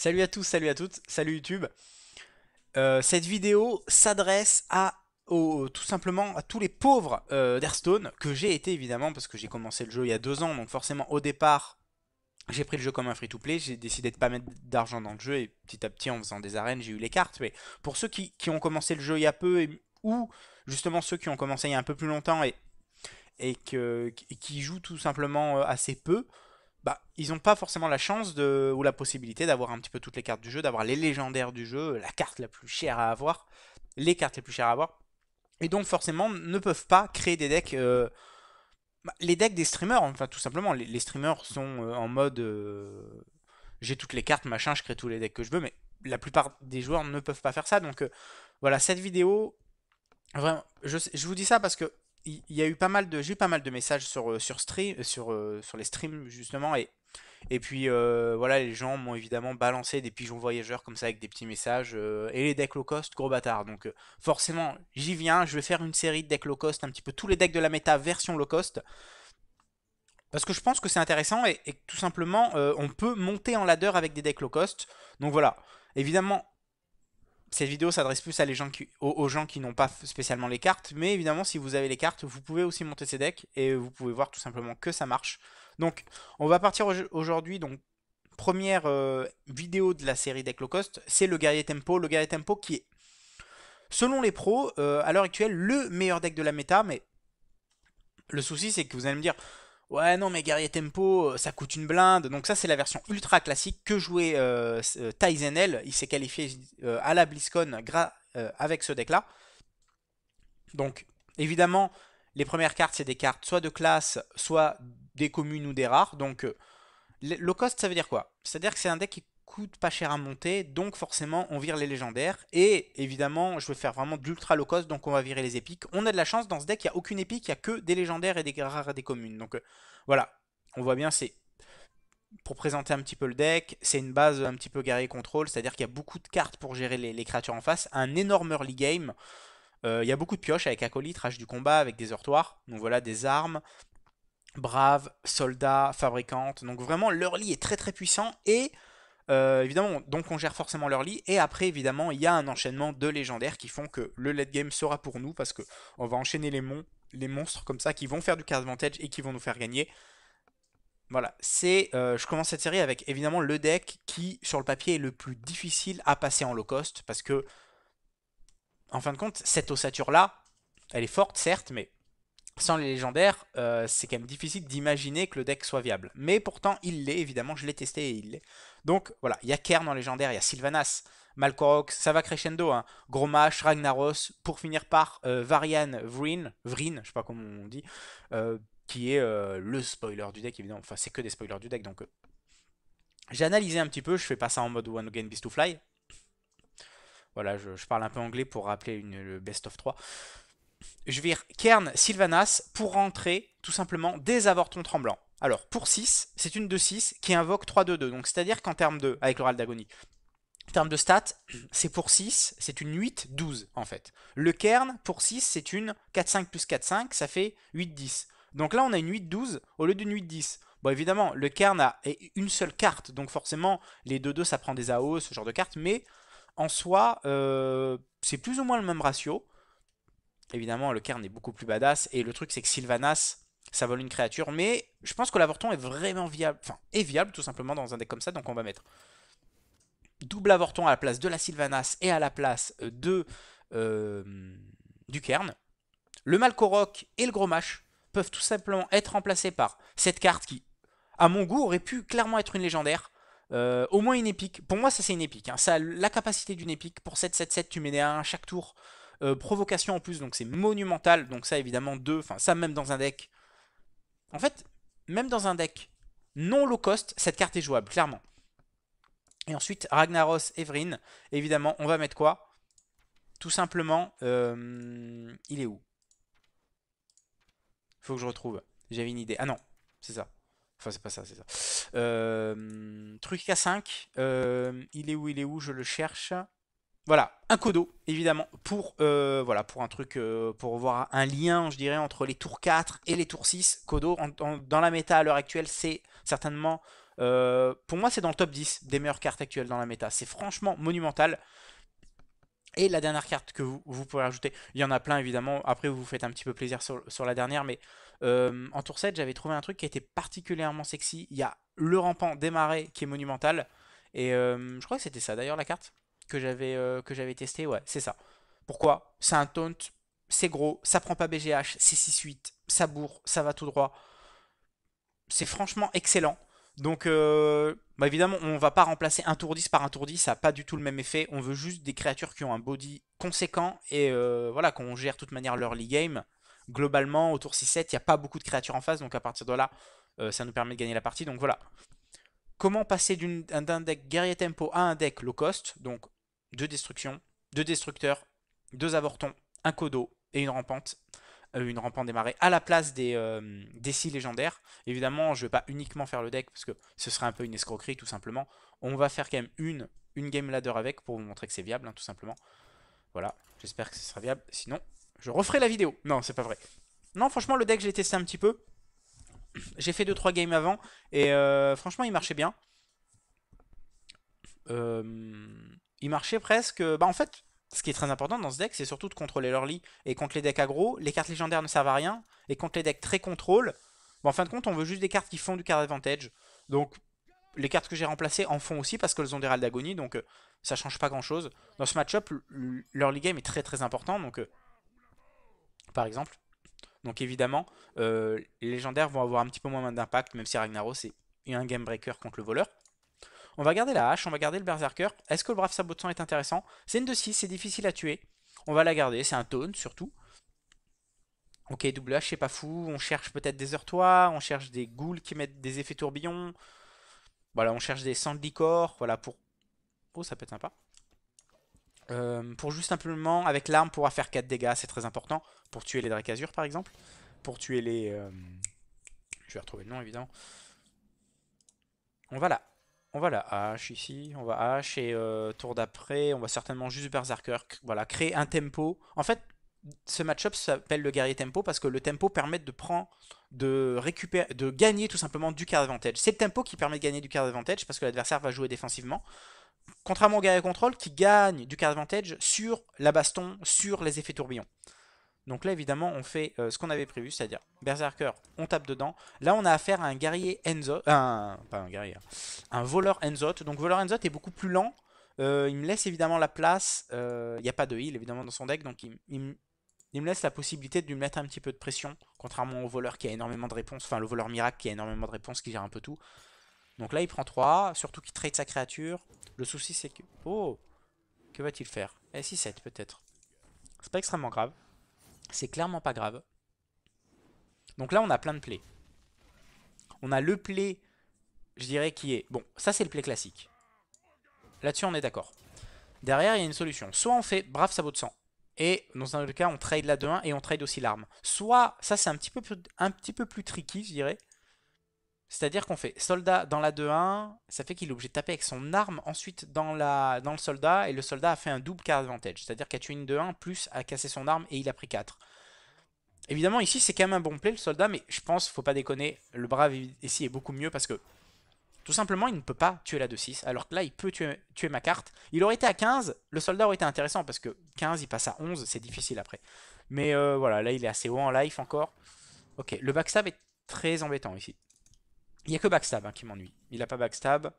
Salut à tous, salut à toutes, salut YouTube. Cette vidéo s'adresse tout simplement à tous les pauvres d'Hearthstone, que j'ai été évidemment, parce que j'ai commencé le jeu il y a 2 ans, donc forcément au départ, j'ai pris le jeu comme un free-to-play, j'ai décidé de pas mettre d'argent dans le jeu, et petit à petit en faisant des arènes, j'ai eu les cartes. Mais pour ceux qui ont commencé le jeu il y a peu, ou justement ceux qui ont commencé il y a un peu plus longtemps et qui jouent tout simplement assez peu, bah, ils n'ont pas forcément la chance ou la possibilité d'avoir un petit peu toutes les cartes du jeu, d'avoir les légendaires du jeu, la carte la plus chère à avoir, les cartes les plus chères à avoir, et donc forcément ne peuvent pas créer des decks. Les decks des streamers, enfin tout simplement, les streamers sont en mode j'ai toutes les cartes, machin, je crée tous les decks que je veux, mais la plupart des joueurs ne peuvent pas faire ça. Donc voilà, cette vidéo, vraiment, je vous dis ça parce que il y a eu pas mal de, j'ai eu pas mal de messages sur les streams justement, et puis voilà, les gens m'ont évidemment balancé des pigeons voyageurs comme ça avec des petits messages. Et les decks low cost, gros bâtard. Donc forcément, j'y viens. Je vais faire une série de decks low cost, un petit peu tous les decks de la méta version low cost. Parce que je pense que c'est intéressant et que tout simplement, on peut monter en ladder avec des decks low cost. Donc voilà. Évidemment, cette vidéo s'adresse plus à aux gens qui n'ont pas spécialement les cartes. Mais évidemment, si vous avez les cartes, vous pouvez aussi monter ces decks. Et vous pouvez voir tout simplement que ça marche. Donc, on va partir aujourd'hui. Donc, première vidéo de la série Deck Low Cost, c'est le guerrier tempo. Le guerrier tempo qui est, selon les pros, à l'heure actuelle, le meilleur deck de la méta. Mais le souci, c'est que vous allez me dire, ouais, non, mais guerrier tempo, ça coûte une blinde. Donc, ça, c'est la version ultra classique que jouait Tyzenel. Il s'est qualifié à la BlizzCon avec ce deck-là. Donc, évidemment, les premières cartes, c'est des cartes soit de classe, soit des communes ou des rares. Donc, low cost, ça veut dire quoi? C'est-à-dire que c'est un deck qui coûte pas cher à monter, donc forcément on vire les légendaires. Et évidemment, je veux faire vraiment de l'ultra low cost, donc on va virer les épiques. On a de la chance dans ce deck, il n'y a aucune épique, il n'y a que des légendaires et des rares et des communes. Donc voilà, on voit bien, c'est pour présenter un petit peu le deck, c'est une base un petit peu guerrier contrôle, c'est-à-dire qu'il y a beaucoup de cartes pour gérer les créatures en face, un énorme early game. Il y a beaucoup de pioches avec acolyte, rage du combat, avec des heurtoirs. Donc voilà, des armes, brave, soldat, fabricante. Donc vraiment, l'early est très très puissant. Et évidemment, donc on gère forcément l'early. Et après, évidemment, il y a un enchaînement de légendaires qui font que le late game sera pour nous. Parce que on va enchaîner les monstres comme ça qui vont faire du card advantage et qui vont nous faire gagner. Voilà, je commence cette série avec évidemment le deck qui, sur le papier, est le plus difficile à passer en low cost. Parce que, en fin de compte, cette ossature là, elle est forte, certes, mais sans les légendaires, c'est quand même difficile d'imaginer que le deck soit viable. Mais pourtant, il l'est, évidemment, je l'ai testé et il l'est. Donc voilà, il y a Kern en légendaire, il y a Sylvanas, Malkorok, ça va crescendo, hein. Grommash, Ragnaros, pour finir par Varian Vryn, je sais pas comment on dit, qui est le spoiler du deck, évidemment. Enfin, c'est que des spoilers du deck, donc j'ai analysé un petit peu, je fais pas ça en mode One Again Beast to Fly. Voilà, je parle un peu anglais pour rappeler le best of 3. Je vire Kern Sylvanas pour rentrer tout simplement des avortons tremblants. Alors pour 6, c'est une 2-6 qui invoque 3-2-2. Donc c'est-à-dire qu'en termes de, avec l'oral d'agonie, en termes de stats, c'est pour 6, c'est une 8-12 en fait. Le Kern pour 6, c'est une 4-5 plus 4-5, ça fait 8-10. Donc là on a une 8-12 au lieu d'une 8-10. Bon évidemment, le Kern a une seule carte, donc forcément les 2-2 ça prend des AO, ce genre de carte, mais en soi, c'est plus ou moins le même ratio. Évidemment, le Cairn est beaucoup plus badass. Et le truc, c'est que Sylvanas, ça vole une créature. Mais je pense que l'avorton est vraiment viable. Enfin, est viable tout simplement dans un deck comme ça. Donc on va mettre double avorton à la place de la Sylvanas et à la place euh, du Cairn. Le Malkorok et le Grommash peuvent tout simplement être remplacés par cette carte qui, à mon goût, aurait pu clairement être une légendaire. Au moins une épique. Pour moi, ça c'est une épique, hein. Ça a la capacité d'une épique. Pour 7-7-7, tu mets des 1 chaque tour. Provocation en plus, donc c'est monumental. Donc ça, évidemment, 2. Enfin, ça, même dans un deck. En fait, même dans un deck non low cost, cette carte est jouable, clairement. Et ensuite, Ragnaros et Vryn. Évidemment, on va mettre quoi? Tout simplement, il est où? Faut que je retrouve. J'avais une idée. Ah non, c'est ça. Enfin, c'est pas ça, c'est ça. Truc K5. Il est où? Je le cherche. Voilà, un Kodo, évidemment, voilà, pour un truc, pour voir un lien, je dirais, entre les tours 4 et les tours 6. Kodo, dans la méta à l'heure actuelle, c'est certainement Pour moi, c'est dans le top 10 des meilleures cartes actuelles dans la méta. C'est franchement monumental. Et la dernière carte que vous pouvez rajouter, il y en a plein évidemment, après vous vous faites un petit peu plaisir sur la dernière, mais en tour 7 j'avais trouvé un truc qui était particulièrement sexy. Il y a le rampant démarré qui est monumental, et je crois que c'était ça d'ailleurs la carte que j'avais testé, ouais c'est ça. Pourquoi? C'est un taunt, c'est gros, ça prend pas BGH, c'est 6-8, ça bourre, ça va tout droit, c'est franchement excellent. Donc, bah évidemment, on va pas remplacer un tour 10 par un tour 10, ça n'a pas du tout le même effet. On veut juste des créatures qui ont un body conséquent et voilà, qu'on gère de toute manière l'early game. Globalement, au tour 6-7, il n'y a pas beaucoup de créatures en face, donc à partir de là, ça nous permet de gagner la partie. Donc voilà. Comment passer d'un deck guerrier tempo à un deck low cost? Donc, deux destructions, deux destructeurs, deux avortons, un codo et une rampante démarrée à la place des 6 légendaires. Évidemment, je ne vais pas uniquement faire le deck parce que ce serait un peu une escroquerie tout simplement. On va faire quand même une game ladder avec pour vous montrer que c'est viable, hein, tout simplement. Voilà, j'espère que ce sera viable. Sinon, je referai la vidéo. Non, c'est pas vrai. Non, franchement, le deck, je l'ai testé un petit peu. J'ai fait 2-3 games avant et franchement, il marchait bien. Euh, il marchait presque. Bah, en fait, ce qui est très important dans ce deck, c'est surtout de contrôler l'early. Et contre les decks aggro, les cartes légendaires ne servent à rien. Et contre les decks très contrôle, bah, en fin de compte, on veut juste des cartes qui font du card advantage. Donc, les cartes que j'ai remplacées en font aussi parce qu'elles ont des râles d'agonie. Donc, ça change pas grand chose. Dans ce match-up, l'early game est très très important. Donc, par exemple. Donc, évidemment, les légendaires vont avoir un petit peu moins d'impact, même si Ragnaros est un game breaker contre le voleur. On va garder la hache, on va garder le berserker. Est-ce que le brave sabot de sang est intéressant? C'est une de 6, c'est difficile à tuer. On va la garder, c'est un taunt surtout. Ok, double hache, c'est pas fou. On cherche peut-être des heurtoirs, on cherche des ghouls qui mettent des effets tourbillons. Voilà, on cherche des sangs de licor. Voilà, pour... Oh, ça peut être sympa. Pour juste simplement, avec l'arme, pouvoir faire 4 dégâts, c'est très important. Pour tuer les Drakazur, par exemple. Pour tuer les... Je vais retrouver le nom, évidemment. On va là. On va la hache ici, on va hache et tour d'après, on va certainement juste berserker, voilà, créer un tempo. En fait, ce match-up s'appelle le guerrier tempo parce que le tempo permet de prendre, de récupérer, de gagner tout simplement du card advantage. C'est le tempo qui permet de gagner du card advantage parce que l'adversaire va jouer défensivement. Contrairement au guerrier contrôle qui gagne du card advantage sur la baston, sur les effets tourbillons. Donc là, évidemment, on fait ce qu'on avait prévu, c'est-à-dire Berserker, on tape dedans. Là, on a affaire à un guerrier Enzo, pas un guerrier, un voleur Enzot. Donc voleur Enzot est beaucoup plus lent. Il me laisse évidemment la place. Il n'y a pas de heal évidemment dans son deck, donc il me laisse la possibilité de lui mettre un petit peu de pression, contrairement au voleur qui a énormément de réponses, enfin le voleur miracle qui a énormément de réponses, qui gère un peu tout. Donc là, il prend 3, surtout qu'il trade sa créature. Le souci, c'est que... Oh, que va-t-il faire? S6-7 peut-être. C'est pas extrêmement grave. C'est clairement pas grave. Donc là, on a plein de plays. On a le play, je dirais, qui est... Bon, ça, c'est le play classique. Là-dessus, on est d'accord. Derrière, il y a une solution. Soit on fait brave sabot de sang. Et dans un autre cas, on trade la 2-1 et on trade aussi l'arme. Soit, ça, c'est un petit peu plus tricky, je dirais. C'est-à-dire qu'on fait soldat dans la 2-1, ça fait qu'il est obligé de taper avec son arme ensuite dans le soldat, et le soldat a fait un double card advantage. C'est-à-dire qu'il a tué une 2-1 plus a cassé son arme et il a pris 4. Évidemment, ici, c'est quand même un bon play, le soldat, mais je pense, faut pas déconner, le brave ici est beaucoup mieux parce que tout simplement, il ne peut pas tuer la 2-6, alors que là, il peut tuer ma carte. Il aurait été à 15, le soldat aurait été intéressant parce que 15, il passe à 11, c'est difficile après. Mais voilà, là, il est assez haut en life encore. Ok, le backstab est très embêtant ici. Il n'y a que backstab hein, qui m'ennuie. Il n'a pas backstab.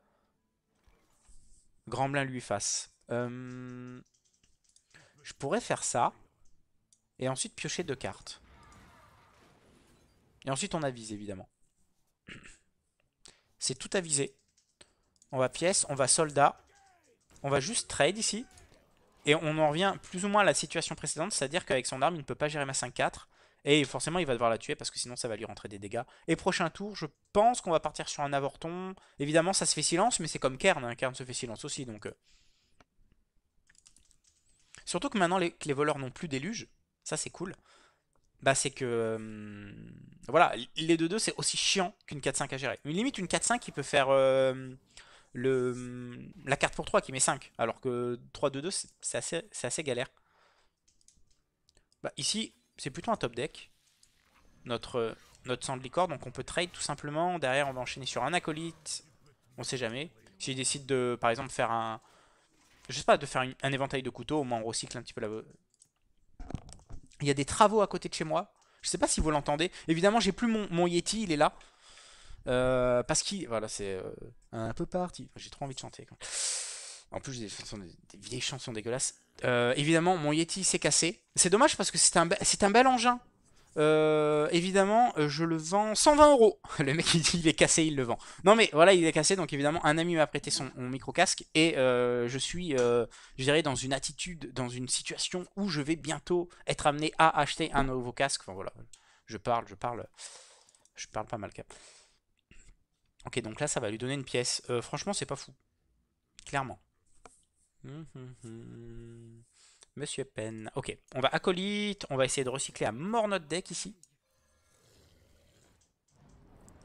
Gremblin lui face. Je pourrais faire ça. Et ensuite piocher 2 cartes. Et ensuite on avise évidemment. C'est tout avisé. On va pièce, on va soldat. On va juste trade ici. Et on en revient plus ou moins à la situation précédente. C'est-à-dire qu'avec son arme il ne peut pas gérer ma 5-4. Et forcément il va devoir la tuer parce que sinon ça va lui rentrer des dégâts. Et prochain tour je pense qu'on va partir sur un avorton. Évidemment ça se fait silence mais c'est comme Kern. Hein. Kern se fait silence aussi donc... Surtout que maintenant que les voleurs n'ont plus déluge. Ça c'est cool. Bah c'est que voilà, les 2-2 c'est aussi chiant qu'une 4-5 à gérer. Une limite une 4-5 qui peut faire la carte pour 3 qui met 5, alors que 3-2-2 c'est assez galère. Bah, ici c'est plutôt un top deck, notre sang de licorne, donc on peut trade tout simplement. Derrière on va enchaîner sur un acolyte, On sait jamais. S'il décide de, par exemple, faire un... Je sais pas, de faire un éventail de couteaux, au moins on recycle un petit peu la... Il y a des travaux à côté de chez moi. Je sais pas si vous l'entendez. Évidemment, j'ai plus mon Yeti, il est là. Parce qu'il... Voilà, c'est un peu parti. J'ai trop envie de chanter. Quoi. En plus, j'ai des vieilles chansons dégueulasses. Évidemment, mon Yeti s'est cassé. C'est dommage parce que c'est un bel engin. Évidemment, je le vends 120 euros. Le mec, il est cassé, il le vend. Non, mais voilà, il est cassé. Donc, évidemment, un ami m'a prêté son micro-casque. Et je suis, je dirais, dans une attitude, dans une situation où je vais bientôt être amené à acheter un nouveau casque. Enfin, voilà. Je parle pas mal, cap. Ok, donc là, ça va lui donner une pièce. Franchement, c'est pas fou. Clairement. Monsieur Penn. Ok, on va acolyte. On va essayer de recycler à mort notre deck ici.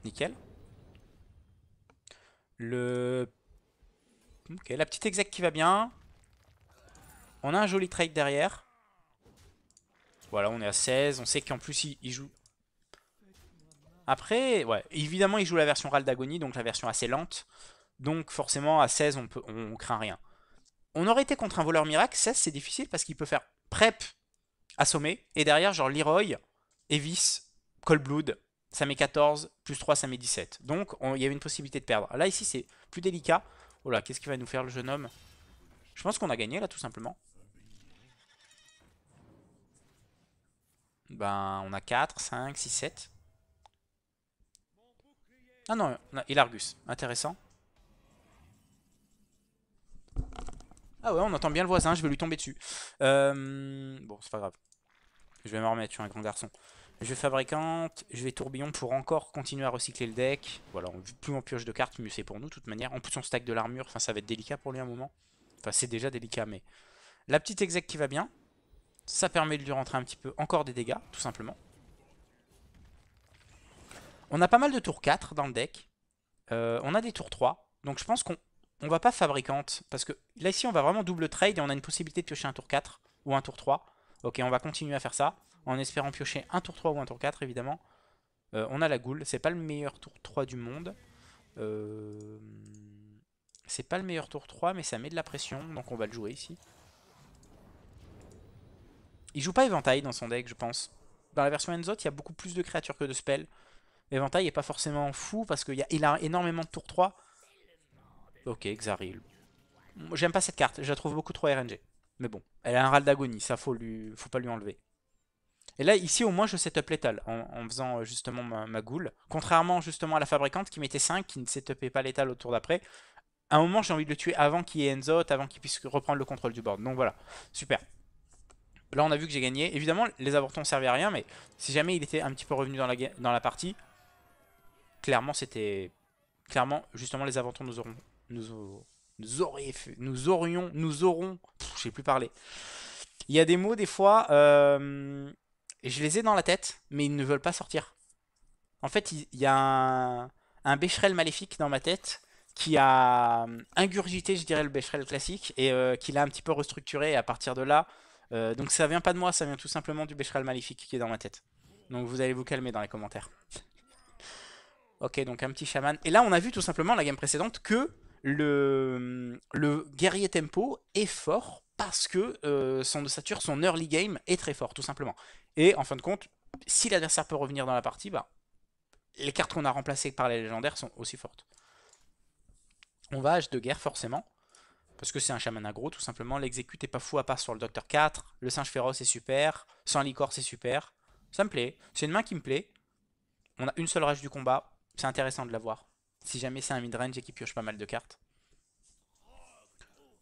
Nickel. Le... Ok, la petite exec qui va bien. On a un joli trade derrière. Voilà, on est à 16. On sait qu'en plus, il joue... Après, ouais, évidemment, il joue la version Ral d'Agonie, donc la version assez lente. Donc forcément, à 16, on craint rien. On aurait été contre un voleur miracle. 16, c'est difficile parce qu'il peut faire prep, assommer. Et derrière, genre Leroy, Evis, Cold Blood. Ça met 14, plus 3, ça met 17. Donc, il y avait une possibilité de perdre. Là, ici, c'est plus délicat. Oh là, qu'est-ce qu'il va nous faire, le jeune homme? Je pense qu'on a gagné, là, tout simplement. Ben, on a 4, 5, 6, 7. Ah non, il a Argus. Intéressant. Ah ouais, on entend bien le voisin, je vais lui tomber dessus. Bon, c'est pas grave. Je vais me remettre, je suis un grand garçon. Je vais fabricante, je vais tourbillon pour encore continuer à recycler le deck. Voilà, plus on pioche de cartes, mieux c'est pour nous, de toute manière. En plus, on stack de l'armure, enfin ça va être délicat pour lui à un moment. Enfin, c'est déjà délicat, mais... La petite exec qui va bien. Ça permet de lui rentrer un petit peu encore des dégâts, tout simplement. On a pas mal de tours 4 dans le deck. On a des tours 3. Donc je pense qu'on va pas fabricante. Parce que là, ici, on va vraiment double trade et on a une possibilité de piocher un tour 4 ou un tour 3. Ok, on va continuer à faire ça. En espérant piocher un tour 3 ou un tour 4, évidemment. On a la goule. C'est pas le meilleur tour 3 du monde. C'est pas le meilleur tour 3, mais ça met de la pression. Donc on va le jouer ici. Il joue pas éventail dans son deck, je pense. Dans la version Enzot, il y a beaucoup plus de créatures que de spells. Éventail est pas forcément fou parce qu'il a énormément de tour 3. Ok, Xaril. J'aime pas cette carte, je la trouve beaucoup trop RNG. Mais bon, elle a un râle d'agonie, ça faut pas lui enlever. Et là, ici, au moins, je setup létal en faisant justement ma goule. Contrairement justement à la fabricante qui mettait 5, qui ne setupait pas létal au tour d'après. À un moment, j'ai envie de le tuer avant qu'il y ait Enzot, avant qu'il puisse reprendre le contrôle du board. Donc voilà, super. Là, on a vu que j'ai gagné. Évidemment, les avortons ne servaient à rien, mais si jamais il était un petit peu revenu dans la partie, clairement, c'était... Clairement, justement, les avortons nous aurons... Je sais plus parler. Il y a des mots, des fois, je les ai dans la tête, mais ils ne veulent pas sortir. En fait, il y a un Becherel maléfique dans ma tête qui a ingurgité, je dirais, le Becherel classique et qui l'a un petit peu restructuré. Et à partir de là, donc ça vient pas de moi, ça vient tout simplement du Becherel maléfique qui est dans ma tête. Donc vous allez vous calmer dans les commentaires. Ok, donc un petit chaman. Et là, on a vu tout simplement la game précédente que le guerrier tempo est fort parce que son ossature, son early game est très fort, tout simplement. Et en fin de compte, si l'adversaire peut revenir dans la partie, bah, les cartes qu'on a remplacées par les légendaires sont aussi fortes. On va H de guerre forcément, parce que c'est un chaman aggro tout simplement. L'exécute est pas fou à part sur le Docteur 4. Le singe féroce est super. Sans licor c'est super. Ça me plaît. C'est une main qui me plaît. On a une seule rage du combat. C'est intéressant de l'avoir. Si jamais c'est un midrange et qu'il pioche pas mal de cartes.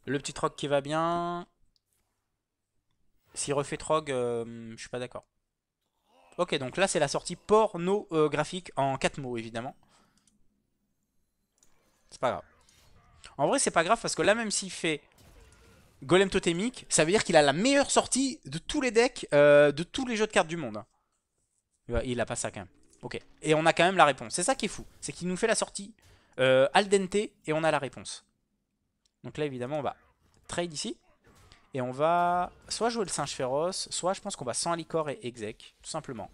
Le petit Trog qui va bien. S'il refait Trog, je suis pas d'accord. Ok, donc là c'est la sortie pornographique en 4 mots évidemment. C'est pas grave. En vrai c'est pas grave parce que là même s'il fait Golem totémique, ça veut dire qu'il a la meilleure sortie de tous les decks, de tous les jeux de cartes du monde. Il a pas ça quand même. Ok. Et on a quand même la réponse. C'est ça qui est fou. C'est qu'il nous fait la sortie al dente et on a la réponse. Donc là évidemment on va trade ici. Et on va soit jouer le singe féroce, soit je pense qu'on va sans licor et exec, tout simplement.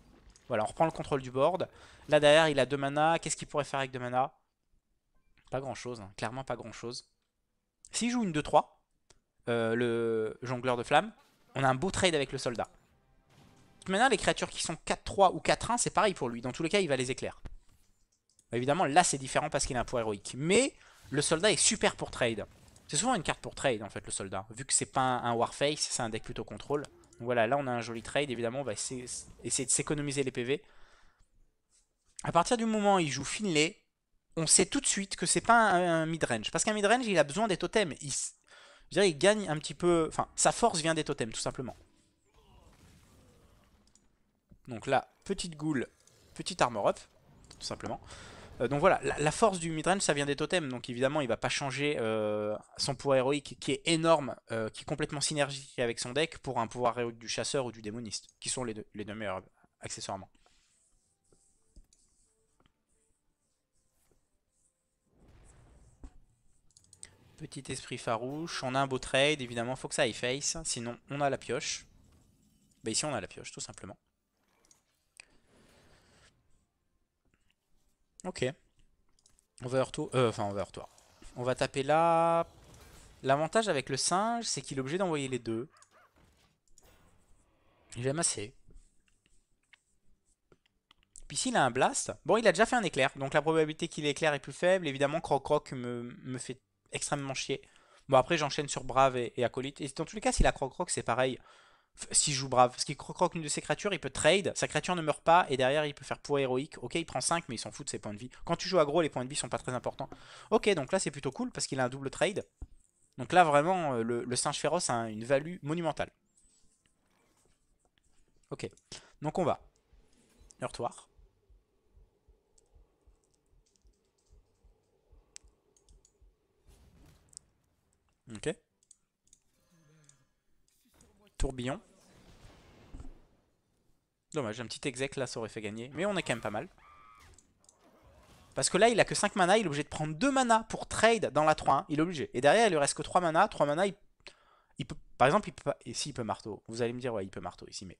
Voilà, on reprend le contrôle du board. Là derrière il a 2 mana. Qu'est-ce qu'il pourrait faire avec 2 mana? Pas grand chose, hein. Clairement pas grand chose. S'il joue une 2-3, le jongleur de flammes, on a un beau trade avec le soldat. Maintenant, les créatures qui sont 4-3 ou 4-1, c'est pareil pour lui. Dans tous les cas, il va les éclairs. Évidemment, là, c'est différent parce qu'il a un poids héroïque. Mais le soldat est super pour trade. C'est souvent une carte pour trade, en fait, le soldat. Vu que c'est pas un Warface, c'est un deck plutôt contrôle. Donc voilà, là, on a un joli trade. Évidemment, on va essayer de s'économiser les PV. À partir du moment où il joue Finlay, on sait tout de suite que c'est pas un mid-range. Parce qu'un mid-range, il a besoin des totems. Je dirais, il gagne un petit peu... Enfin, sa force vient des totems, tout simplement. Donc là, petite goule, petite armor up, tout simplement. Donc voilà, la force du midrange, ça vient des totems. Donc évidemment, il va pas changer son pouvoir héroïque, qui est énorme, qui est complètement synergique avec son deck, pour un pouvoir héroïque du chasseur ou du démoniste, qui sont les deux meilleurs, accessoirement. Petit esprit farouche, on a un beau trade, évidemment, faut que ça aille face, sinon on a la pioche. Bah ici on a la pioche, tout simplement. Ok, on va retour, enfin on va retour. On va taper là. L'avantage avec le singe, c'est qu'il est obligé d'envoyer les deux. J'aime assez. Puis s'il a un blast, bon il a déjà fait un éclair, donc la probabilité qu'il éclaire est plus faible. Évidemment Croc-Croc me fait extrêmement chier. Bon après j'enchaîne sur Brave et Acolyte. Et dans tous les cas s'il a Croc-Croc c'est pareil. S'il joue Brave, parce qu'il Croc-Croc une de ses créatures, il peut trade, sa créature ne meurt pas et derrière il peut faire poids héroïque. Ok il prend 5 mais il s'en fout de ses points de vie. Quand tu joues aggro les points de vie sont pas très importants. Ok donc là c'est plutôt cool parce qu'il a un double trade. Donc là vraiment le singe féroce a une value monumentale. Ok donc on va. Heurtoir. Ok. Tourbillon. Dommage, un petit exec là ça aurait fait gagner. Mais on est quand même pas mal. Parce que là il a que 5 mana, il est obligé de prendre 2 mana pour trade dans la 3-1. Il est obligé. Et derrière il lui reste que 3 mana. 3 mana il peut. Par exemple il peut pas. Ici il peut marteau. Vous allez me dire ouais il peut marteau ici mais.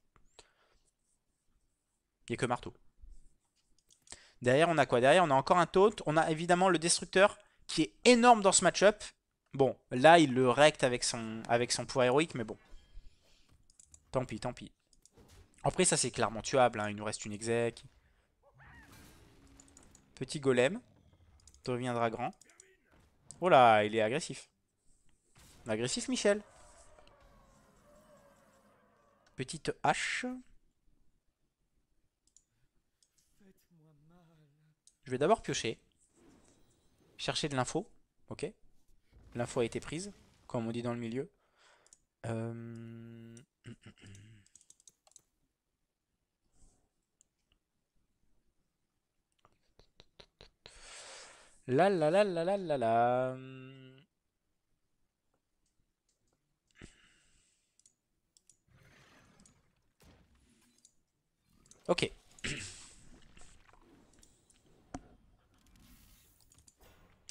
Il n'y a que marteau. Derrière on a quoi? Derrière on a encore un taunt. On a évidemment le destructeur qui est énorme dans ce match-up. Bon là il le recte avec son pouvoir héroïque mais bon. Tant pis, tant pis. Après ça c'est clairement tuable, hein. Il nous reste une exec. Petit golem. Deviendra grand. Oh là, il est agressif. Agressif, Michel. Petite hache. Je vais d'abord piocher. Chercher de l'info. Ok. L'info a été prise, comme on dit dans le milieu. Euh... La la la la la la la. Ok.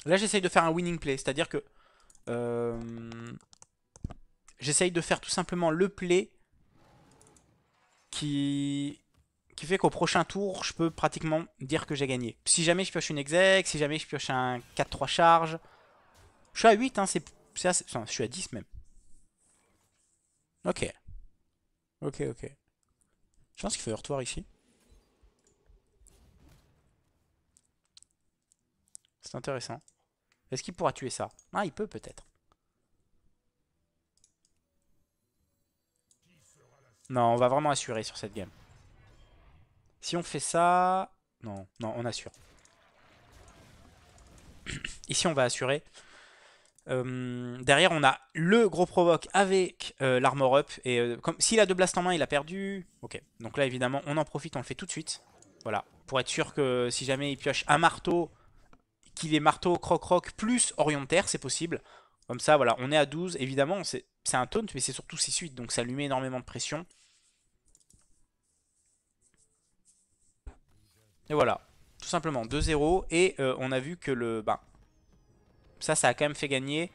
Là, j'essaye de faire un winning play. C'est-à-dire que... j'essaye de faire tout simplement le play qui fait qu'au prochain tour, je peux pratiquement dire que j'ai gagné. Si jamais je pioche une exec, si jamais je pioche un 4-3 charge. Je suis à 8, hein, enfin, je suis à 10 même. Ok, ok, ok. Je pense qu'il faut heurtoir ici. C'est intéressant. Est-ce qu'il pourra tuer ça? Ah, il peut peut-être. Non, on va vraiment assurer sur cette game. Si on fait ça... Non, non, on assure. Ici, on va assurer. Derrière, on a le gros provoque avec l'armor up. Et comme s'il a deux blasts en main, il a perdu. Ok, donc là, évidemment, on en profite, on le fait tout de suite. Voilà, pour être sûr que si jamais il pioche un marteau, qu'il ait marteau, croc-croc, plus orientaire, c'est possible. Comme ça, voilà, on est à 12. Évidemment, c'est un taunt, mais c'est surtout 6-8, donc ça lui met énormément de pression. Et voilà, tout simplement 2-0. Et on a vu que le... Bah, ça a quand même fait gagner.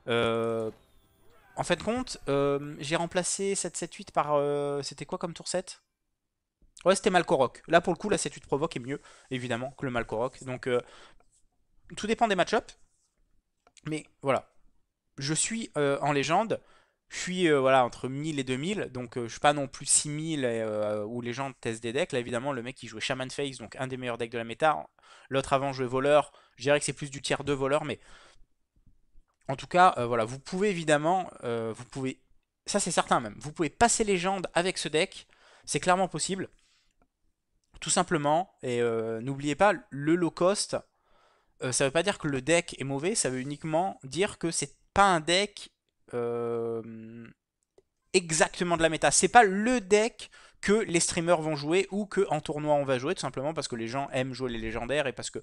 En fait, compte, j'ai remplacé 7-7-8 par... c'était quoi comme tour 7? Ouais, c'était Malkorok. Là, pour le coup, la 7-8 provoque est mieux, évidemment, que le Malkorok. Donc, Tout dépend des match-ups. Mais voilà, je suis en légende. Je suis voilà, entre 1000 et 2000, donc je suis pas non plus 6000 où les gens testent des decks. Là évidemment le mec il jouait Shaman Face, donc un des meilleurs decks de la méta. L'autre avant jouait voleur, je dirais que c'est plus du tiers 2 voleur, mais en tout cas voilà, vous pouvez évidemment, vous pouvez, ça c'est certain même, vous pouvez passer légende avec ce deck, c'est clairement possible, tout simplement, et n'oubliez pas, le low cost, ça veut pas dire que le deck est mauvais, ça veut uniquement dire que c'est pas un deck euh, exactement de la méta. C'est pas le deck que les streamers vont jouer ou que en tournoi on va jouer, tout simplement parce que les gens aiment jouer les légendaires et parce que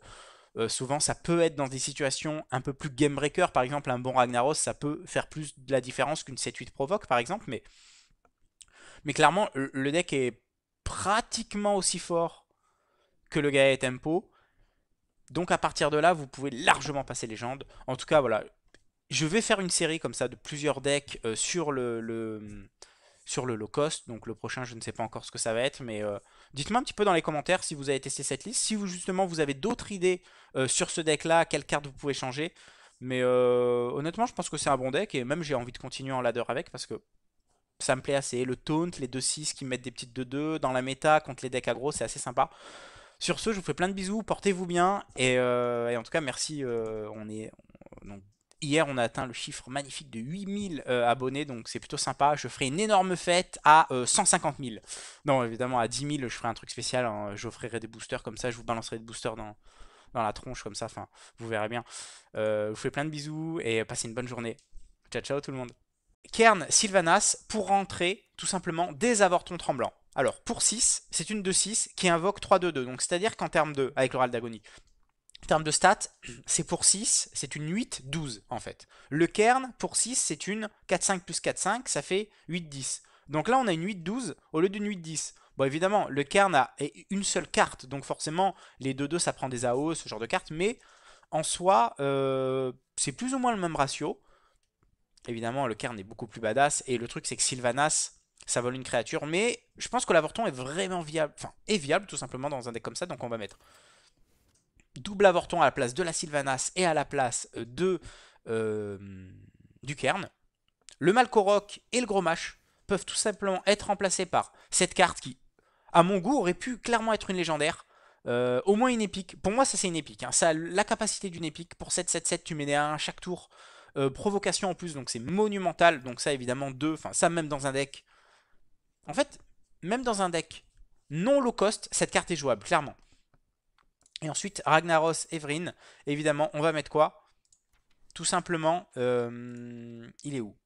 souvent ça peut être dans des situations un peu plus game breaker. Par exemple, un bon Ragnaros, ça peut faire plus de la différence qu'une 7-8 provoque par exemple, mais clairement le deck est pratiquement aussi fort que le Gaia Tempo. Donc à partir de là, vous pouvez largement passer légende. En tout cas, voilà, je vais faire une série comme ça de plusieurs decks sur le low cost. Donc le prochain, je ne sais pas encore ce que ça va être, mais dites-moi un petit peu dans les commentaires si vous avez testé cette liste. Si vous justement vous avez d'autres idées sur ce deck-là, quelle carte vous pouvez changer. Mais honnêtement, je pense que c'est un bon deck et même j'ai envie de continuer en ladder avec parce que ça me plaît assez. Le taunt, les 2-6 qui mettent des petites 2-2 dans la méta contre les decks aggro, c'est assez sympa. Sur ce, je vous fais plein de bisous, portez-vous bien et en tout cas merci. Donc, hier on a atteint le chiffre magnifique de 8000 abonnés, donc c'est plutôt sympa. Je ferai une énorme fête à 150 000. Non, évidemment à 10 000 je ferai un truc spécial, hein. J'offrirai des boosters comme ça, je vous balancerai des boosters dans la tronche comme ça, enfin vous verrez bien. Je vous fais plein de bisous et passez une bonne journée. Ciao ciao tout le monde. Kern Sylvanas pour rentrer tout simplement des avortons tremblants. Alors pour 6, c'est une 2-6 qui invoque 3-2-2. Donc c'est-à-dire qu'en termes de, avec l'oral d'agonie, en termes de stats, c'est pour 6, c'est une 8-12 en fait. Le Kern pour 6, c'est une 4-5 plus 4-5, ça fait 8-10. Donc là on a une 8-12 au lieu d'une 8-10. Bon évidemment, le Kern a une seule carte, donc forcément les 2-2 ça prend des AO, ce genre de carte, mais en soi, c'est plus ou moins le même ratio. Évidemment, le Cairn est beaucoup plus badass. Et le truc, c'est que Sylvanas, ça vole une créature. Mais je pense que l'avorton est vraiment viable. Enfin, est viable tout simplement dans un deck comme ça. Donc on va mettre double avorton à la place de la Sylvanas et à la place euh, du Cairn. Le Malkorok et le Gros Mash peuvent tout simplement être remplacés par cette carte qui, à mon goût, aurait pu clairement être une légendaire. Au moins une épique. Pour moi, ça c'est une épique, hein. Ça a la capacité d'une épique. Pour 7-7-7, tu mets des 1 chaque tour. Provocation en plus, donc c'est monumental. Donc ça, évidemment, 2. Enfin, ça, même dans un deck. En fait, même dans un deck non low cost, cette carte est jouable, clairement. Et ensuite, Ragnaros, Evrin. Évidemment, on va mettre quoi? Tout simplement, il est où?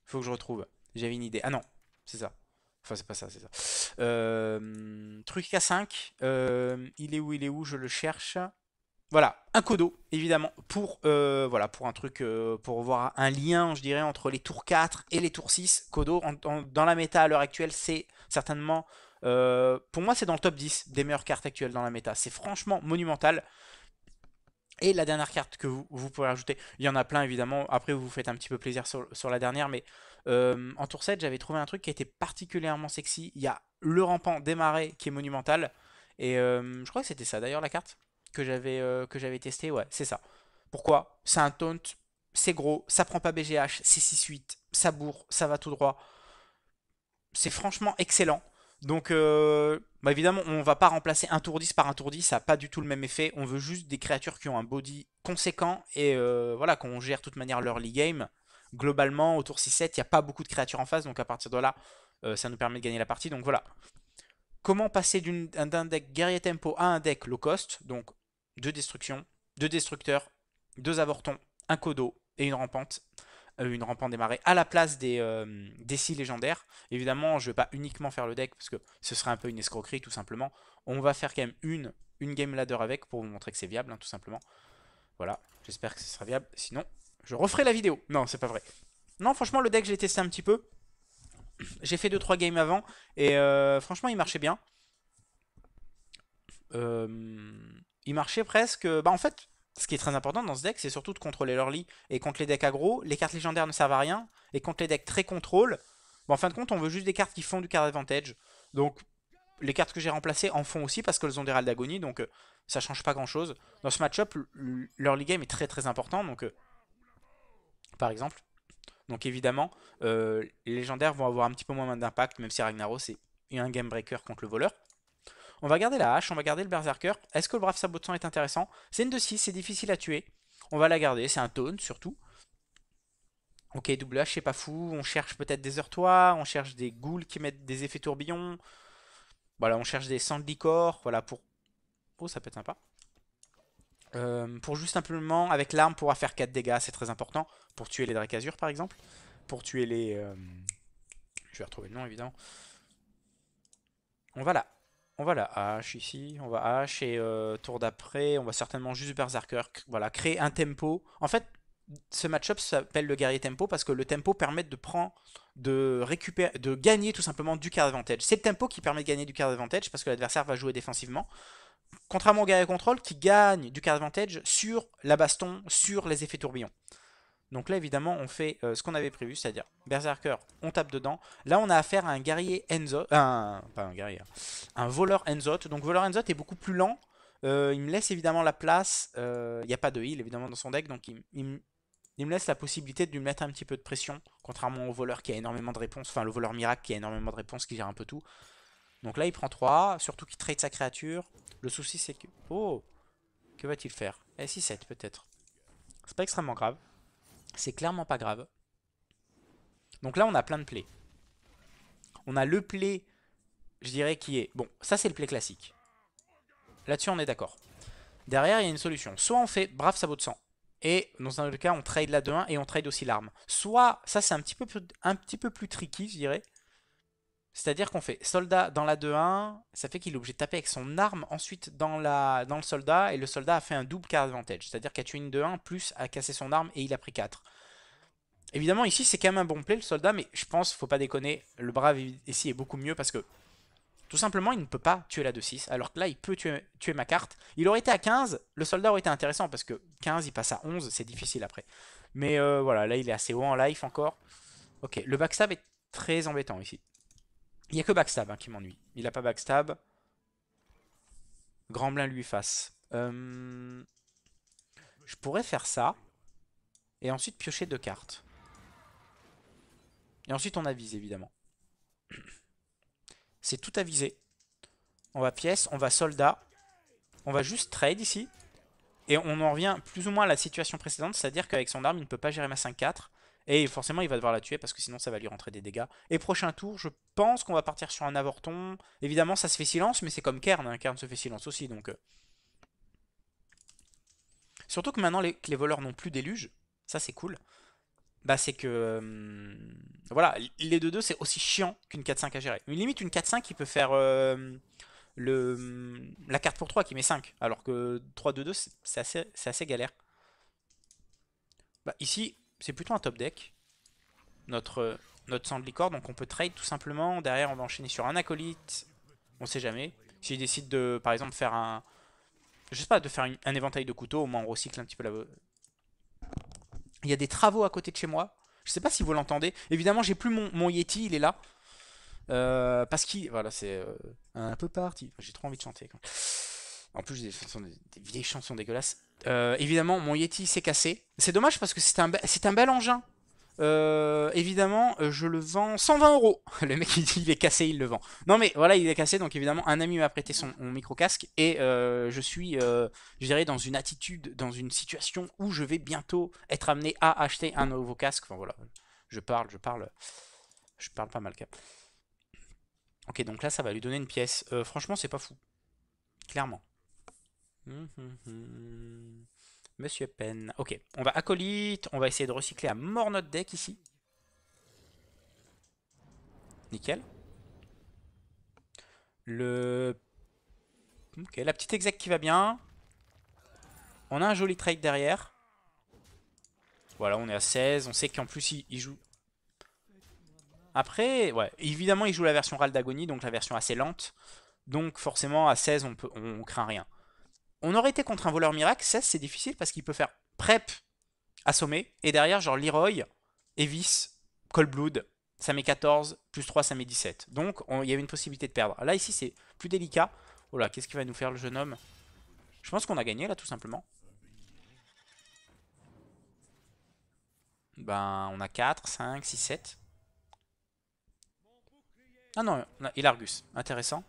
Faut que je retrouve. J'avais une idée. Ah non, c'est ça. Enfin, c'est pas ça, c'est ça. Truc K5. Il est où? Je le cherche. Voilà, un Kodo, évidemment, voilà, pour un truc, pour voir un lien, je dirais, entre les tours 4 et les tours 6. Kodo, dans la méta à l'heure actuelle, c'est certainement, pour moi, c'est dans le top 10 des meilleures cartes actuelles dans la méta. C'est franchement monumental. Et la dernière carte que vous pourrez rajouter, il y en a plein évidemment, après vous vous faites un petit peu plaisir sur la dernière, mais en tour 7 j'avais trouvé un truc qui était particulièrement sexy. Il y a le rampant démarré qui est monumental, et je crois que c'était ça d'ailleurs la carte que j'avais testé, ouais c'est ça. Pourquoi? C'est un taunt, c'est gros, ça prend pas BGH, c'est 6-8, ça bourre, ça va tout droit, c'est franchement excellent. Donc, bah évidemment, on va pas remplacer un tour 10 par un tour 10, ça n'a pas du tout le même effet. On veut juste des créatures qui ont un body conséquent et voilà, qu'on gère de toute manière leur early game. Globalement, au tour 6-7, il n'y a pas beaucoup de créatures en face, donc à partir de là, ça nous permet de gagner la partie. Donc voilà. Comment passer d'un deck guerrier tempo à un deck low cost? Donc, deux destructions, deux destructeurs, deux avortons, un Kodo et une rampante démarrée à la place des 6 légendaires. Évidemment, je ne vais pas uniquement faire le deck parce que ce serait un peu une escroquerie tout simplement. On va faire quand même une game ladder avec pour vous montrer que c'est viable, hein, tout simplement. Voilà, j'espère que ce sera viable. Sinon, je referai la vidéo. Non, c'est pas vrai. Non, franchement, le deck, je l'ai testé un petit peu. J'ai fait 2-3 games avant et franchement, il marchait bien. Euh, il marchait presque. Bah, en fait, ce qui est très important dans ce deck, c'est surtout de contrôler l'early. Et contre les decks aggro, les cartes légendaires ne servent à rien. Et contre les decks très contrôle, bah, en fin de compte, on veut juste des cartes qui font du card advantage. Donc, les cartes que j'ai remplacées en font aussi parce qu'elles ont des râles d'agonie, donc ça change pas grand chose. Dans ce match-up, l'early game est très très important, donc par exemple. Donc évidemment, les légendaires vont avoir un petit peu moins d'impact, même si Ragnaros est un game breaker contre le voleur. On va garder la hache, on va garder le berserker. Est-ce que le brave sabot de sang est intéressant? C'est une de 6, c'est difficile à tuer. On va la garder, c'est un taunt surtout. Ok, double hache, c'est pas fou. On cherche peut-être des heurtoirs, on cherche des ghouls qui mettent des effets tourbillons. Voilà, on cherche des sangs de licor. Voilà, pour... Oh, ça peut être sympa. Pour juste simplement, avec l'arme, pouvoir faire 4 dégâts, c'est très important. Pour tuer les Drakazur, par exemple. Pour tuer les... Je vais retrouver le nom, évidemment. On va là. On va la hache ici, on va hache et tour d'après, on va certainement juste berserker, voilà, créer un tempo. En fait, ce match-up s'appelle le guerrier tempo parce que le tempo permet de prendre, de récupérer, de gagner tout simplement du card advantage. C'est le tempo qui permet de gagner du card advantage parce que l'adversaire va jouer défensivement. Contrairement au guerrier contrôle qui gagne du card advantage sur la baston, sur les effets tourbillons. Donc là, évidemment, on fait ce qu'on avait prévu, c'est-à-dire Berserker, on tape dedans. Là, on a affaire à un guerrier Enzo, pas un guerrier, un voleur Enzot. Donc voleur Enzot est beaucoup plus lent. Il me laisse évidemment la place. Il n'y a pas de heal, évidemment, dans son deck. Donc il me laisse la possibilité de lui mettre un petit peu de pression. Contrairement au voleur qui a énormément de réponses. Enfin, le voleur miracle qui a énormément de réponses, qui gère un peu tout. Donc là, il prend 3. Surtout qu'il trade sa créature. Le souci, c'est que... Oh, que va-t-il faire? S6-7 peut-être. C'est pas extrêmement grave. C'est clairement pas grave. Donc là, on a plein de plays. On a le play, je dirais, qui est... Bon, ça, c'est le play classique. Là-dessus, on est d'accord. Derrière, il y a une solution. Soit on fait brave sabot de sang. Et dans un autre cas, on trade la 2-1 et on trade aussi l'arme. Soit, ça, c'est un petit peu plus tricky, je dirais. C'est-à-dire qu'on fait soldat dans la 2-1. Ça fait qu'il est obligé de taper avec son arme ensuite dans le soldat. Et le soldat a fait un double card advantage. C'est-à-dire qu'il a tué une 2-1 plus a cassé son arme et il a pris 4. Évidemment, ici, c'est quand même un bon play, le soldat, mais je pense, faut pas déconner, le brave ici est beaucoup mieux parce que, tout simplement, il ne peut pas tuer la 2-6, alors que là, il peut tuer ma carte. Il aurait été à 15, le soldat aurait été intéressant parce que 15, il passe à 11, c'est difficile après. Mais voilà, là, il est assez haut en life encore. Ok, le backstab est très embêtant ici. Il n'y a que backstab hein, qui m'ennuie. Il n'a pas backstab. Grand lui face. Je pourrais faire ça, et ensuite piocher 2 cartes. Et ensuite, on avise, évidemment. C'est tout avisé. On va pièce, on va soldat. On va juste trade ici. Et on en revient plus ou moins à la situation précédente. C'est-à-dire qu'avec son arme, il ne peut pas gérer ma 5-4. Et forcément, il va devoir la tuer parce que sinon, ça va lui rentrer des dégâts. Et prochain tour, je pense qu'on va partir sur un avorton. Évidemment, ça se fait silence, mais c'est comme Kern. Hein. Kern se fait silence aussi. Donc, surtout que maintenant, que les voleurs n'ont plus déluge. Ça, c'est cool. Bah, c'est que... voilà, les 2-2, c'est aussi chiant qu'une 4-5 à gérer. Une limite, une 4-5, il peut faire... la carte pour 3 qui met 5. Alors que 3-2-2, c'est assez galère. Bah, ici, c'est plutôt un top deck. Notre sang de licor. Donc on peut trade tout simplement. Derrière, on va enchaîner sur un acolyte. On sait jamais. S'il décide de, par exemple, faire un... Je sais pas, de faire un éventail de couteaux. Au moins, on recycle un petit peu la... Il y a des travaux à côté de chez moi. Je sais pas si vous l'entendez. Évidemment, j'ai plus mon Yeti, il est là. Parce qu'il... Voilà, c'est un peu parti. J'ai trop envie de chanter. En plus, j'ai des vieilles chansons dégueulasses. Évidemment, mon Yeti s'est cassé. C'est dommage parce que c'est un bel engin. Évidemment, je le vends 120 euros. Le mec, il est cassé, il le vend. Non, mais voilà, il est cassé. Donc, évidemment, un ami m'a prêté mon micro-casque. Et je suis, je dirais, dans une attitude, dans une situation où je vais bientôt être amené à acheter un nouveau casque. Enfin, voilà. Je parle pas mal, cap. Ok, donc là, ça va lui donner une pièce. Franchement, c'est pas fou. Clairement. Monsieur Pen. Ok, on va acolyte. On va essayer de recycler à mort notre deck ici. Nickel. Ok, la petite exec qui va bien. On a un joli trade derrière. Voilà, on est à 16. On sait qu'en plus, il joue... Après, ouais, évidemment, il joue la version râle d'agonie, donc la version assez lente. Donc forcément, à 16, on craint rien. On aurait été contre un voleur miracle. 16, c'est difficile parce qu'il peut faire prep, assommer. Et derrière, genre Leroy, Evis, Cold Blood, ça met 14, plus 3, ça met 17. Donc, il y avait une possibilité de perdre. Là, ici, c'est plus délicat. Oh là, qu'est-ce qu'il va nous faire le jeune homme? Je pense qu'on a gagné là tout simplement. Ben on a 4, 5, 6, 7. Ah non, il a Argus. Intéressant.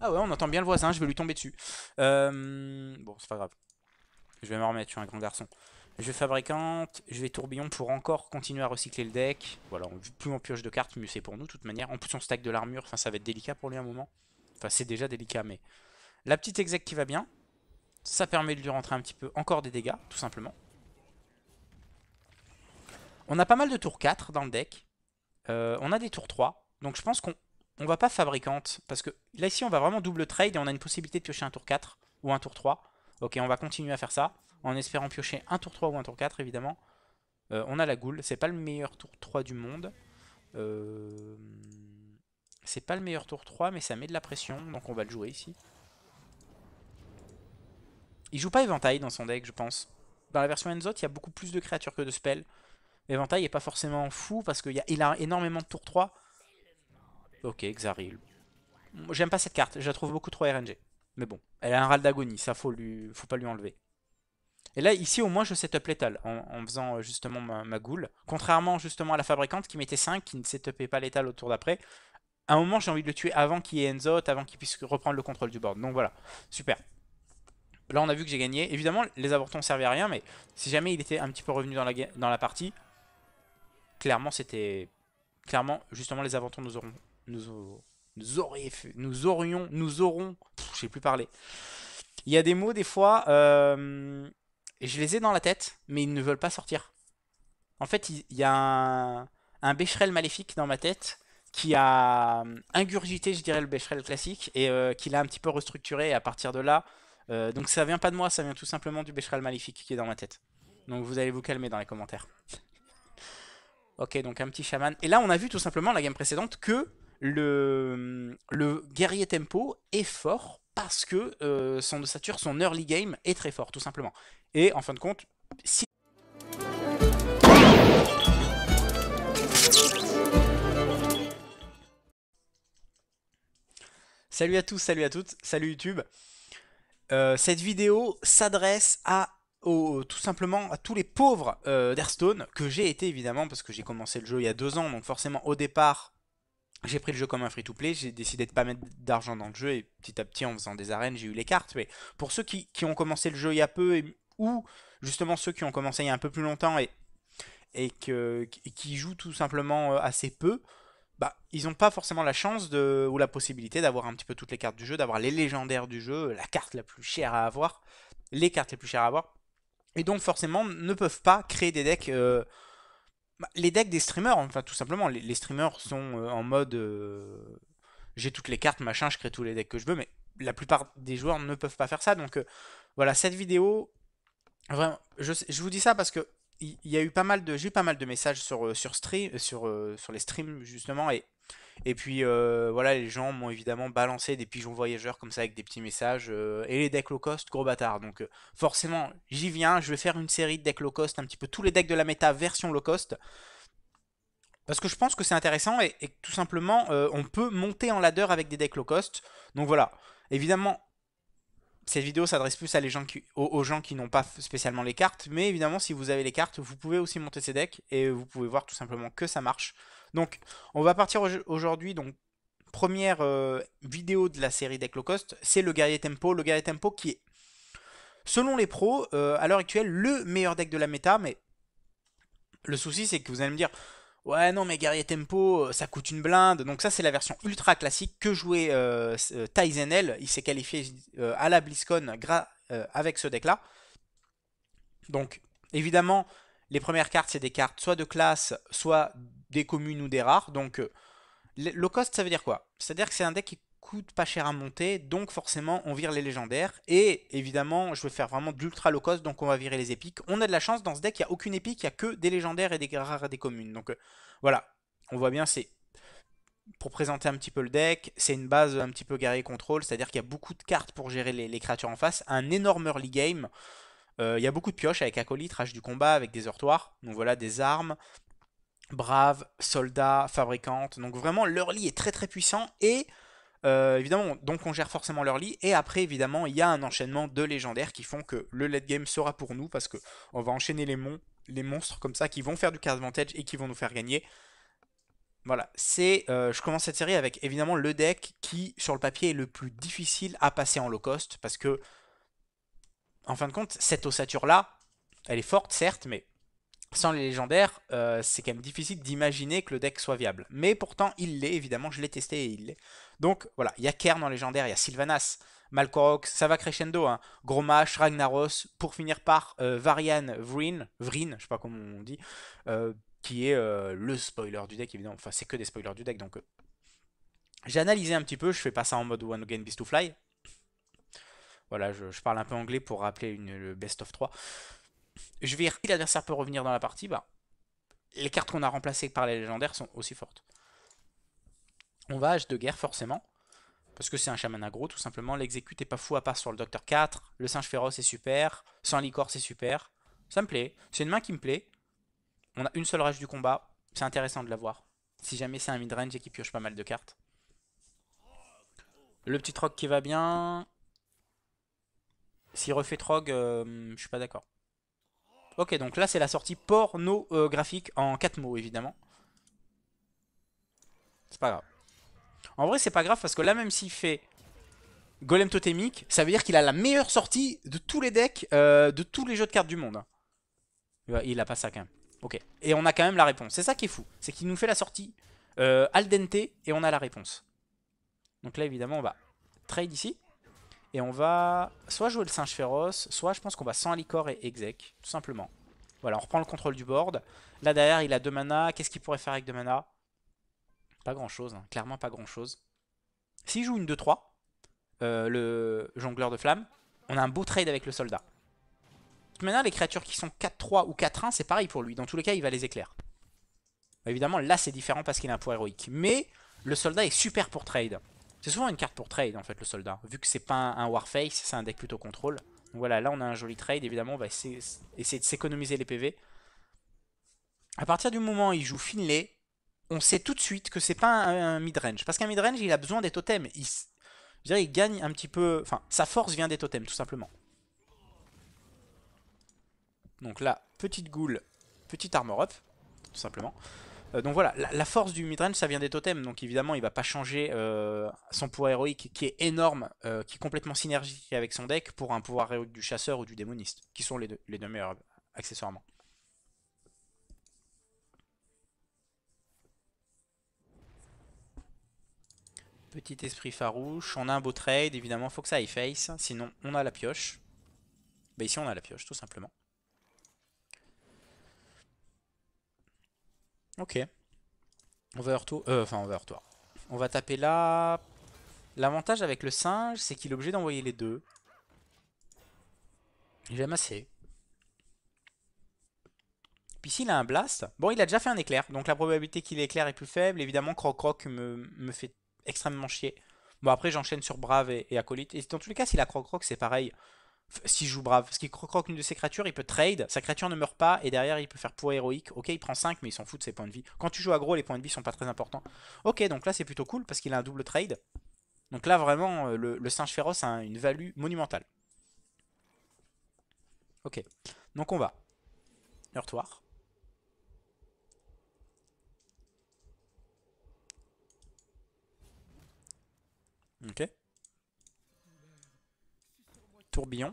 Ah ouais, on entend bien le voisin, je vais lui tomber dessus. Bon, c'est pas grave. Je vais me remettre, je suis un grand garçon. Je vais fabricante, je vais tourbillon pour encore continuer à recycler le deck. Voilà, plus on pioche de cartes, mieux c'est pour nous, de toute manière. En plus, on stack de l'armure, enfin ça va être délicat pour lui à un moment. Enfin, c'est déjà délicat, mais... La petite exec qui va bien. Ça permet de lui rentrer un petit peu encore des dégâts, tout simplement. On a pas mal de tours 4 dans le deck. On a des tours 3. Donc je pense qu'on va pas fabricante. Parce que là ici on va vraiment double trade et on a une possibilité de piocher un tour 4 ou un tour 3. Ok, on va continuer à faire ça. En espérant piocher un tour 3 ou un tour 4 évidemment. On a la goule. C'est pas le meilleur tour 3 du monde. C'est pas le meilleur tour 3 mais ça met de la pression. Donc on va le jouer ici. Il joue pas éventail dans son deck je pense. Dans la version Enzot il y a beaucoup plus de créatures que de spells. Éventail est pas forcément fou parce qu'il a énormément de tour 3. Ok, Xaril. J'aime pas cette carte, je la trouve beaucoup trop RNG. Mais bon, elle a un râle d'agonie, ça faut pas lui enlever. Et là, ici au moins je setup létal en faisant justement ma goule. Contrairement justement à la fabricante qui mettait 5, qui ne setupait pas létal au tour d'après. À un moment j'ai envie de le tuer avant qu'il y ait Enzot, avant qu'il puisse reprendre le contrôle du board. Donc voilà, super. Là on a vu que j'ai gagné. Évidemment les avortons servaient à rien, mais si jamais il était un petit peu revenu dans la partie, clairement c'était... Clairement, justement, les avortons nous aurons, je sais plus parler. Il y a des mots, des fois, je les ai dans la tête, mais ils ne veulent pas sortir. En fait, il y a un Becherel maléfique dans ma tête qui a ingurgité, je dirais, le Becherel classique et qui l'a un petit peu restructuré. Et à partir de là, donc ça vient pas de moi, ça vient tout simplement du Becherel maléfique qui est dans ma tête. Donc vous allez vous calmer dans les commentaires. Ok, donc un petit chaman. Et là, on a vu tout simplement la game précédente que le guerrier tempo est fort parce que son ossature, son early game est très fort, tout simplement. Et en fin de compte, si... Salut à tous, salut à toutes, salut YouTube. Cette vidéo s'adresse à tout simplement à tous les pauvres d'Hearthstone que j'ai été évidemment parce que j'ai commencé le jeu il y a 2 ans, donc forcément au départ j'ai pris le jeu comme un free-to-play, j'ai décidé de pas mettre d'argent dans le jeu et petit à petit en faisant des arènes j'ai eu les cartes. Mais pour ceux qui ont commencé le jeu il y a peu ou justement ceux qui ont commencé il y a un peu plus longtemps et qui jouent tout simplement assez peu, bah, ils n'ont pas forcément la chance ou la possibilité d'avoir un petit peu toutes les cartes du jeu, d'avoir les légendaires du jeu, la carte la plus chère à avoir, les cartes les plus chères à avoir. Et donc forcément ne peuvent pas créer des decks. Les decks des streamers, enfin tout simplement, les streamers sont en mode j'ai toutes les cartes, machin, je crée tous les decks que je veux, mais la plupart des joueurs ne peuvent pas faire ça. Donc voilà, cette vidéo, vraiment, je vous dis ça parce que il y a eu pas mal de, j'ai eu pas mal de messages sur stream, sur les streams justement, et puis voilà, les gens m'ont évidemment balancé des pigeons voyageurs comme ça avec des petits messages. Et les decks low cost, gros bâtard. Donc forcément, j'y viens. Je vais faire une série de decks low cost, un petit peu tous les decks de la méta version low cost. Parce que je pense que c'est intéressant et que tout simplement, on peut monter en ladder avec des decks low cost. Donc voilà, évidemment, cette vidéo s'adresse plus à aux gens qui n'ont pas spécialement les cartes. Mais évidemment, si vous avez les cartes, vous pouvez aussi monter ces decks et vous pouvez voir tout simplement que ça marche. Donc, on va partir aujourd'hui. Donc, première vidéo de la série deck low cost, c'est le guerrier tempo. Le guerrier tempo qui est, selon les pros, à l'heure actuelle, le meilleur deck de la méta. Mais le souci, c'est que vous allez me dire, ouais, non, mais guerrier tempo, ça coûte une blinde. Donc ça, c'est la version ultra classique que jouait Tyzenel. Il s'est qualifié à la BlizzCon avec ce deck-là. Donc, évidemment, les premières cartes, c'est des cartes soit de classe, soit des communes ou des rares. Donc, low cost, ça veut dire quoi? C'est-à-dire que c'est un deck qui coûte pas cher à monter, donc forcément, on vire les légendaires. Et évidemment, je vais faire vraiment de l'ultra low cost, donc on va virer les épiques. On a de la chance, dans ce deck, il n'y a aucune épique, il n'y a que des légendaires et des rares et des communes. Donc, voilà, on voit bien, c'est pour présenter un petit peu le deck, c'est une base un petit peu guerrier contrôle, c'est-à-dire qu'il y a beaucoup de cartes pour gérer les créatures en face, un énorme early game. Il y a beaucoup de pioches avec acolyte, rage du combat, avec des heurtoirs, donc voilà, des armes, Brave, soldat, fabricante. Donc vraiment, l'early est très très puissant. Et évidemment, donc on gère forcément l'early. Et après, évidemment, il y a un enchaînement de légendaires qui font que le late game sera pour nous. Parce que on va enchaîner les monstres comme ça qui vont faire du card advantage et qui vont nous faire gagner. Voilà, je commence cette série avec évidemment le deck qui, sur le papier, est le plus difficile à passer en low cost. Parce que, en fin de compte, cette ossature là, elle est forte certes, mais sans les légendaires, c'est quand même difficile d'imaginer que le deck soit viable. Mais pourtant, il l'est, évidemment, je l'ai testé et il l'est. Donc voilà, il y a Kern en légendaire, il y a Sylvanas, Malkorok, ça va crescendo, hein. Grommash, Ragnaros, pour finir par Varian Vryn, je sais pas comment on dit, euh, qui est le spoiler du deck, évidemment. Enfin, c'est que des spoilers du deck, donc j'ai analysé un petit peu, je fais pas ça en mode One Again Beast to Fly. Voilà, je parle un peu anglais pour rappeler le best of 3. Je vais, si l'adversaire peut revenir dans la partie, bah, les cartes qu'on a remplacées par les légendaires sont aussi fortes. On va H de guerre forcément, parce que c'est un chaman aggro tout simplement. L'exécute est pas fou à part sur le Docteur 4. Le singe féroce est super. Sans licor c'est super. Ça me plaît. C'est une main qui me plaît. On a une seule rage du combat. C'est intéressant de l'avoir. Si jamais c'est un midrange et qu'il pioche pas mal de cartes. Le petit Trog qui va bien. S'il refait Trog, je suis pas d'accord. Ok, donc là c'est la sortie pornographique en 4 mots évidemment. C'est pas grave. En vrai c'est pas grave parce que là même s'il fait Golem totémique, ça veut dire qu'il a la meilleure sortie de tous les decks, de tous les jeux de cartes du monde. Il a pas ça quand même. Ok. Et on a quand même la réponse. C'est ça qui est fou. C'est qu'il nous fait la sortie al dente et on a la réponse. Donc là évidemment on va trade ici. Et on va soit jouer le singe féroce, soit je pense qu'on va sans licor et exec. Tout simplement. Voilà, on reprend le contrôle du board. Là derrière il a 2 mana. Qu'est-ce qu'il pourrait faire avec 2 mana? Pas grand chose, hein. Clairement pas grand chose. S'il joue une 2-3, le jongleur de flammes, on a un beau trade avec le soldat. De toute manière, les créatures qui sont 4-3 ou 4-1, c'est pareil pour lui. Dans tous les cas, il va les éclairs. Bah, évidemment, là, c'est différent parce qu'il a un poids héroïque. Mais le soldat est super pour trade. C'est souvent une carte pour trade, en fait, le soldat. Vu que c'est pas un Warface, c'est un deck plutôt contrôle. Donc voilà, là, on a un joli trade. Évidemment, on va essayer de s'économiser les PV. À partir du moment où il joue Finlay, on sait tout de suite que c'est pas un midrange. Parce qu'un midrange, il a besoin des totems. Je dirais, il gagne un petit peu... Enfin, sa force vient des totems, tout simplement. Donc là, petite goule, petite armor up, tout simplement. Donc voilà, la force du midrange, ça vient des totems. Donc évidemment, il va pas changer son pouvoir héroïque qui est énorme, qui est complètement synergique avec son deck pour un pouvoir héroïque du chasseur ou du démoniste, qui sont les deux meilleurs accessoirement. Petit esprit farouche, on a un beau trade, évidemment, faut que ça aille face, sinon on a la pioche. Bah ici on a la pioche, tout simplement. Ok, on va retour, enfin on va retour. On va taper là. L'avantage avec le singe, c'est qu'il est obligé d'envoyer les deux. J'aime assez. Puis s'il a un blast, bon il a déjà fait un éclair, donc la probabilité qu'il éclaire est plus faible. Évidemment Croc-Croc me fait extrêmement chier. Bon après j'enchaîne sur Brave et Acolyte. Et dans tous les cas s'il a Croc-Croc c'est pareil. S'il joue Brave, parce qu'il Croc-Croc une de ses créatures, il peut trade, sa créature ne meurt pas et derrière il peut faire poids héroïque. Ok il prend 5 mais il s'en fout de ses points de vie. Quand tu joues aggro les points de vie sont pas très importants. Ok donc là c'est plutôt cool parce qu'il a un double trade. Donc là vraiment le singe féroce a une value monumentale. Ok donc on va Heurtoir. Ok. Tourbillon.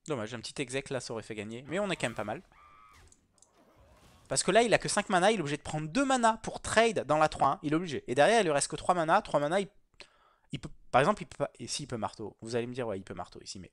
Dommage, un petit exec là ça aurait fait gagner. Mais on est quand même pas mal. Parce que là il a que 5 mana, il est obligé de prendre 2 mana pour trade dans la 3-1. Il est obligé. Et derrière il lui reste que 3 mana. 3 mana, il peut. Par exemple, il peut pas. Et si il peut marteau. Vous allez me dire ouais il peut marteau ici. Mais